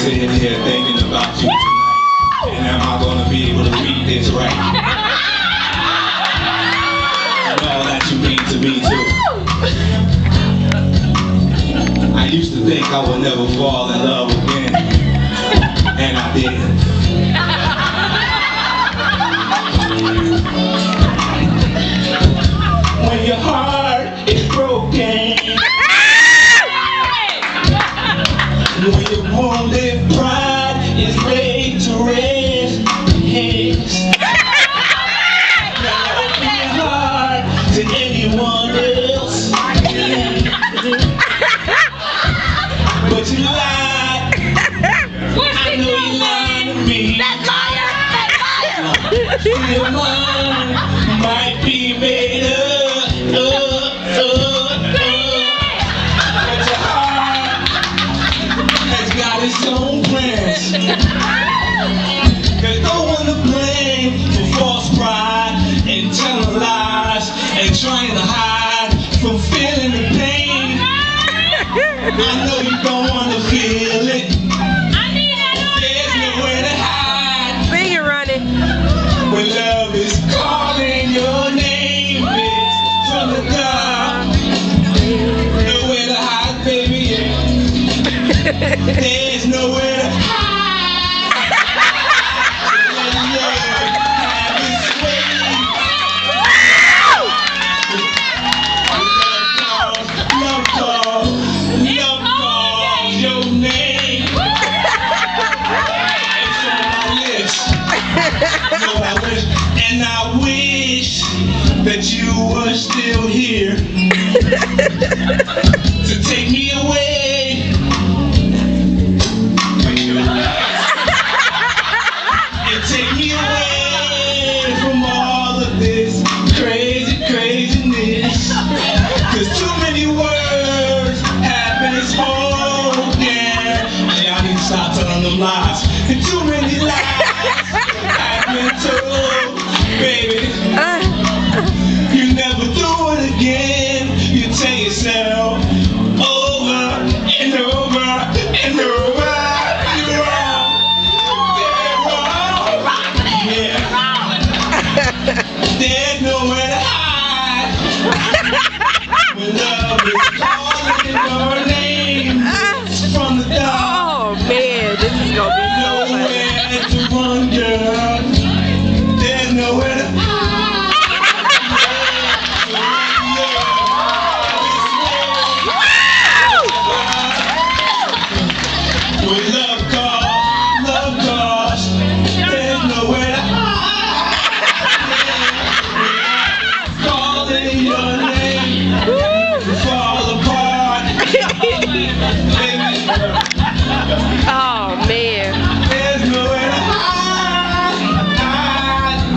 sitting here thinking about you tonight, and am I gonna be able to read this right? And all that you mean to me too. I used to think I would never fall in love again, and I did. When your heart is broken, when your wounded pride is laid to rest, yes. Now open your heart to anyone else, but you lied. I know you lied to me. That liar! Your mind might be made up. But your heart has got its own plans. There's no one to blame for false pride and telling lies and trying to hide from feeling the pain. I know you don't want to feel it. There's nowhere to hide. Sing it, Ronnie. When love is calling your name, it's from the dark. Nowhere to hide, baby, yeah. There's nowhere to hide. Have its way. Love calls your name. It's on my lips. And I wish that you were still here to take me away. And take me away from all of this craziness. 'Cause too many words have been spoken. And y'all need to stop telling them lies. And too many lies have been told, baby. You never do it again. You tell yourself over and over and over. You're wrong. You're wrong. Yeah. There's nowhere to hide. When love is calling your name from the dark. Oh man, this is gonna be so funny. Nowhere to run, girl. There's nowhere to hide. When love calls, there's nowhere to hide. Calling your name, fall apart. Baby, Oh man. there's nowhere to hide.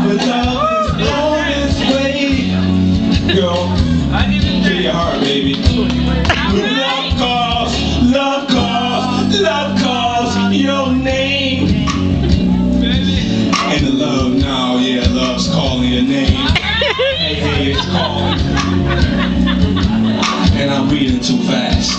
When love is on its way. Girl, feel your heart, baby. When love calls your name. And the love now, yeah, love's calling your name. Hey, it's calling. And I'm reading too fast.